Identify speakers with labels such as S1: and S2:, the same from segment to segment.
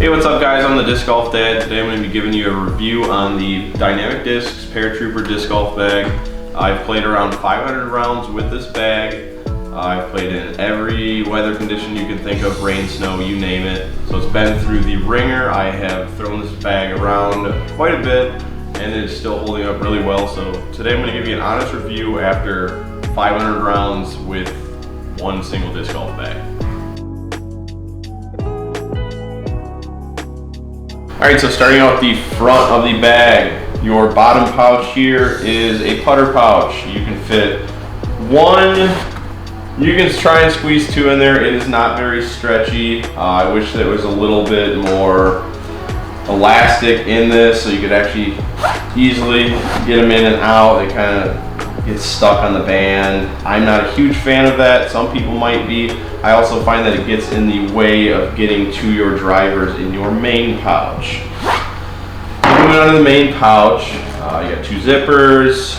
S1: Hey, what's up guys? I'm the Disc Golf Dad. Today I'm going to be giving you a review on the Dynamic Discs Paratrooper Disc Golf Bag. I've played around 500 rounds with this bag. I've played in every weather condition you can think of, rain, snow, you name it. So it's been through the ringer. I have thrown this bag around quite a bit and it is still holding up really well. So today I'm going to give you an honest review after 500 rounds with one single disc golf bag. Alright, so starting out the front of the bag, your bottom pouch here is a putter pouch. You can fit one, you can try and squeeze two in there. It is not very stretchy. I wish there was a little bit more elastic in this so you could actually easily get them in and out. They kind of get stuck on the band. I'm not a huge fan of that. Some people might be. I also find that it gets in the way of getting to your drivers in your main pouch. Moving on to the main pouch, you got two zippers.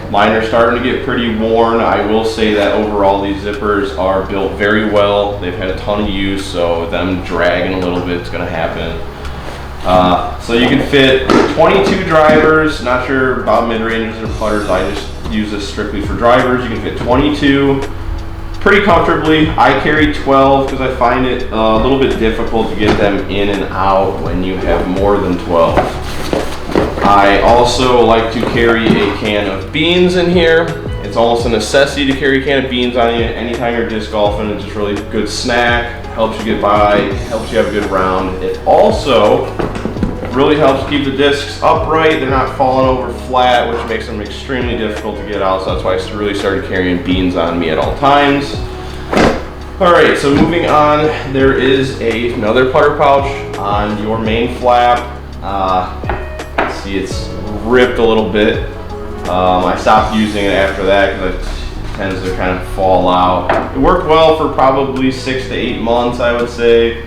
S1: Mine are starting to get pretty worn. I will say that overall these zippers are built very well. They've had a ton of use, so them dragging a little bit is going to happen. So you can fit 22 drivers. Not sure about mid-rangers or putters. I just use this strictly for drivers. You can fit 22 pretty comfortably. I carry 12 because I find it a little bit difficult to get them in and out when you have more than 12. I also like to carry a can of beans in here. It's almost a necessity to carry a can of beans on you anytime you're disc golfing. It's just really a good snack, helps you get by, helps you have a good round. It also really helps keep the discs upright. They're not falling over flat, which makes them extremely difficult to get out. So that's why I really started carrying beans on me at all times. All right, so moving on, there is another putter pouch on your main flap. See, it's ripped a little bit. I stopped using it after that because it tends to kind of fall out. It worked well for probably 6 to 8 months, I would say.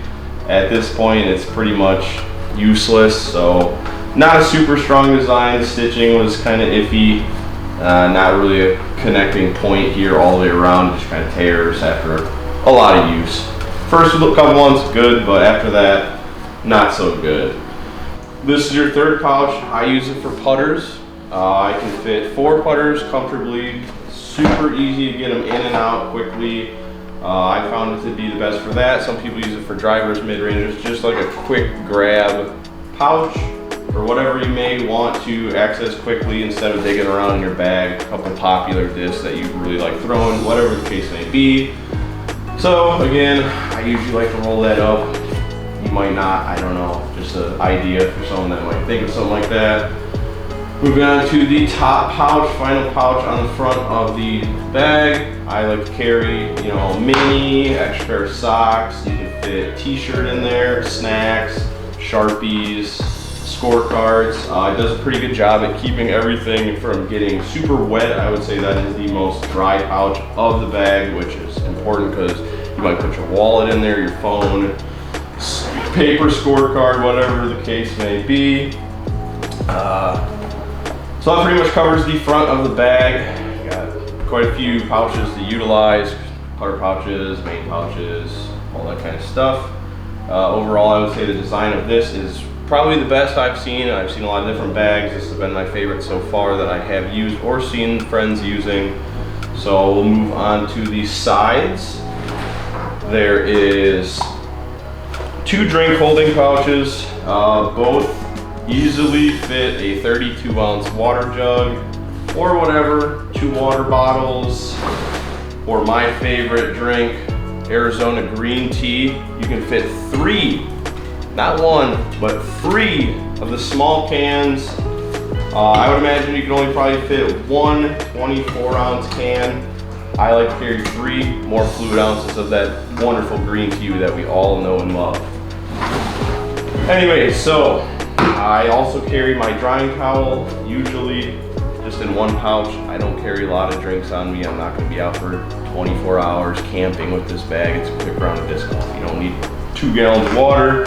S1: At this point, it's pretty much useless, so not a super strong design. The stitching was kind of iffy. Not really a connecting point here all the way around, just kind of tears after a lot of use. First couple months, good, but after that, not so good. This is your third pouch. I use it for putters. I can fit 4 putters comfortably. Super easy to get them in and out quickly. I found it to be the best for that. Some people use it for drivers, mid-rangers, just like a quick grab pouch or whatever you may want to access quickly instead of digging around in your bag. A couple popular discs that you really like throwing, whatever the case may be. So again, I usually like to roll that up. You might not, I don't know, just an idea for someone that might think of something like that. Moving on to the top pouch, final pouch on the front of the bag. I like to carry, a mini, extra pair of socks. You can fit t-shirt in there, snacks, Sharpies, scorecards. It does a pretty good job at keeping everything from getting super wet. I would say that is the most dry pouch of the bag, which is important because you might put your wallet in there, your phone, paper, scorecard, whatever the case may be. So that pretty much covers the front of the bag. You got quite a few pouches to utilize, putter pouches, main pouches, all that kind of stuff. Overall, I would say the design of this is probably the best I've seen. I've seen a lot of different bags. This has been my favorite so far that I have used or seen friends using. So we'll move on to the sides. There is 2 drink holding pouches, both easily fit a 32-ounce water jug or whatever, 2 water bottles, or my favorite drink, Arizona green tea. You can fit 3, not 1, but 3 of the small cans. I would imagine you can only probably fit 1 24-ounce can. I like to carry 3 more fluid ounces of that wonderful green tea that we all know and love. Anyway, so I also carry my drying towel, usually just in 1 pouch. I don't carry a lot of drinks on me. I'm not going to be out for 24 hours camping with this bag. It's a quick round of disc golf. You don't need 2 gallons of water.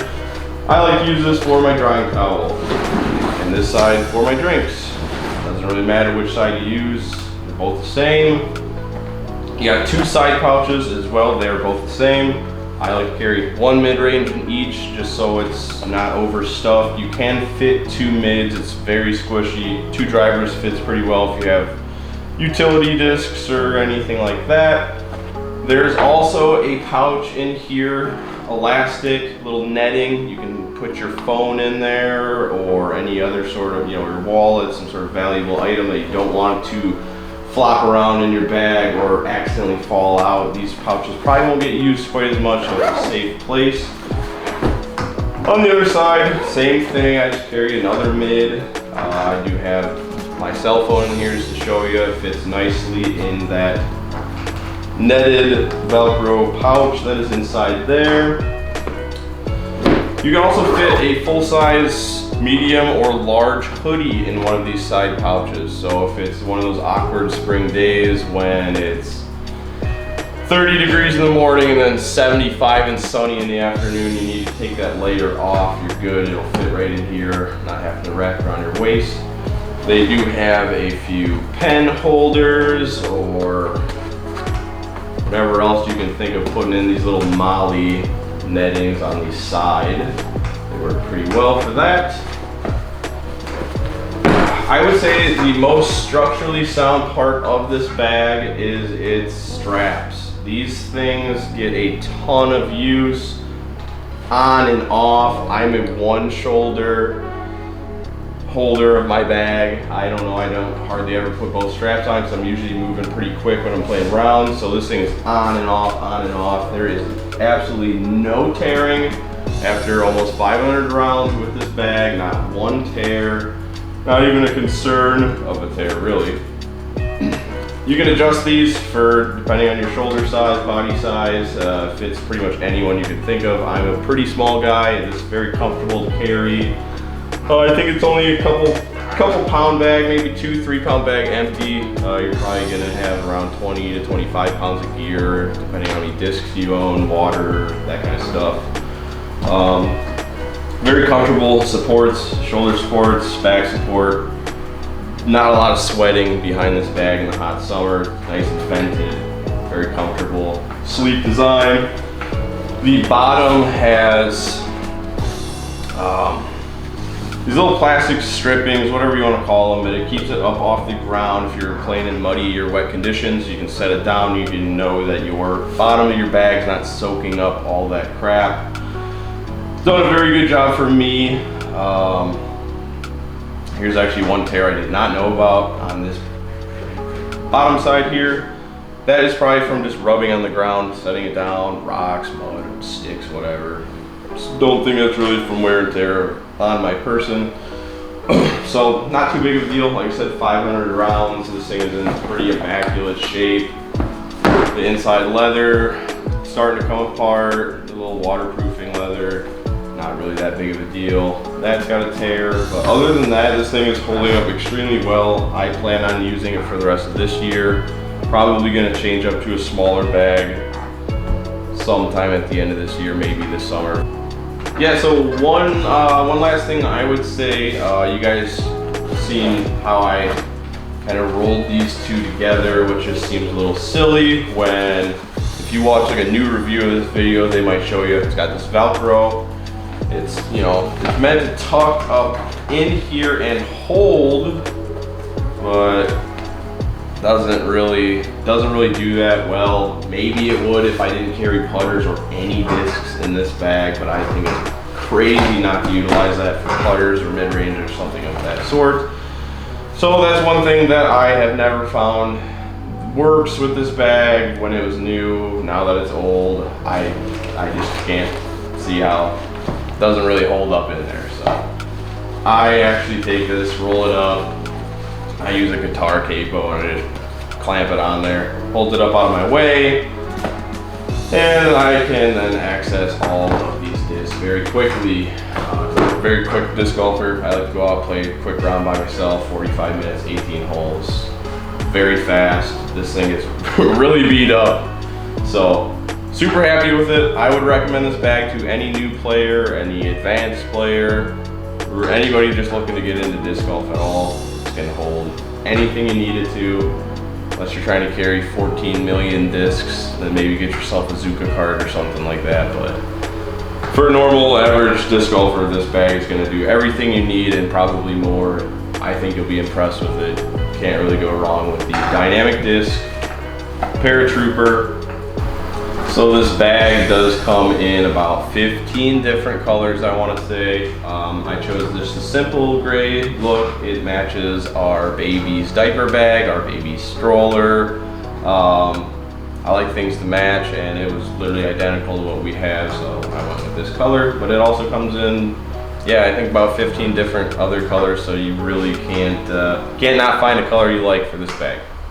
S1: I like to use this for my drying towel and this side for my drinks. Doesn't really matter which side you use. They're both the same. You got 2 side pouches as well. They're both the same. I like to carry one mid-range in each just so it's not overstuffed. You can fit 2 mids, it's very squishy. 2 drivers fits pretty well if you have utility discs or anything like that. There's also a pouch in here, elastic, little netting. You can put your phone in there or any other sort of, your wallet, some sort of valuable item that you don't want to flop around in your bag or accidentally fall out. These pouches probably won't get used quite as much, so it's a safe place. On the other side, same thing, I just carry another mid. I do have my cell phone in here just to show you. It fits nicely in that netted Velcro pouch that is inside there. You can also fit a full-size medium or large hoodie in one of these side pouches. So if it's one of those awkward spring days when it's 30 degrees in the morning and then 75 and sunny in the afternoon, you need to take that layer off, you're good. It'll fit right in here, not having to wrap around your waist. They do have a few pen holders or whatever else you can think of putting in these little molly nettings on the side. They work pretty well for that. I would say the most structurally sound part of this bag is its straps. These things get a ton of use on and off. I'm a one shoulder holder of my bag. I don't know, I don't hardly ever put both straps on because I'm usually moving pretty quick when I'm playing rounds. So this thing is on and off, on and off. There is absolutely no tearing after almost 500 rounds with this bag, not one tear, not even a concern of a tear, really. You can adjust these for depending on your shoulder size, body size. Fits pretty much anyone you can think of. I'm a pretty small guy. It's very comfortable to carry. I think it's only a couple pound bag, maybe 2-3 pound bag empty. You're probably gonna have around 20 to 25 pounds of gear, depending on how many discs you own, water, that kind of stuff. Very comfortable supports, shoulder supports, back support. Not a lot of sweating behind this bag in the hot summer. Nice and vented, very comfortable. Sleek design. The bottom has these little plastic strippings, whatever you want to call them, but it keeps it up off the ground if you're playing in muddy or wet conditions. You can set it down, you can know that your bottom of your bag's not soaking up all that crap. Done a very good job for me. Here's actually one tear I did not know about on this bottom side here. That is probably from just rubbing on the ground, setting it down, rocks, mud, sticks, whatever. Just don't think that's really from wear and tear on my person. So not too big of a deal. Like I said, 500 rounds. This thing is in pretty immaculate shape. The inside leather starting to come apart. The little waterproofing leather, not really that big of a deal. That's got a tear, but other than that, this thing is holding up extremely well. I plan on using it for the rest of this year. Probably gonna change up to a smaller bag sometime at the end of this year, maybe this summer. Yeah, so one last thing I would say, you guys seen how I kind of rolled these two together, which just seems a little silly when, if you watch like a new review of this video, they might show you it's got this Velcro. It's, it's meant to tuck up in here and hold, but doesn't really do that well. Maybe it would if I didn't carry putters or any discs in this bag, but I think it's crazy not to utilize that for putters or mid-range or something of that sort. So that's one thing that I have never found works with this bag when it was new. Now that it's old, I just can't see how it doesn't really hold up in there. So I actually take this, roll it up. I use a guitar capo and I just clamp it on there, hold it up out of my way, and I can then access all of these discs very quickly. I'm a very quick disc golfer. I like to go out, play a quick round by myself, 45 minutes, 18 holes. Very fast. This thing is really beat up. So super happy with it. I would recommend this bag to any new player, any advanced player, or anybody just looking to get into disc golf at all. It's gonna hold anything you need it to. unless you're trying to carry 14 million discs, then maybe get yourself a Zuka cart or something like that. But for a normal average disc golfer, this bag is going to do everything you need and probably more. I think you'll be impressed with it. Can't really go wrong with the dynamic disc Paratrooper. So this bag does come in about 15 different colors, I want to say. I chose just a simple gray look. It matches our baby's diaper bag, our baby's stroller. I like things to match, and it was literally identical to what we have, so I went with this color. But it also comes in, yeah, I think about 15 different other colors, so you really can't not find a color you like for this bag.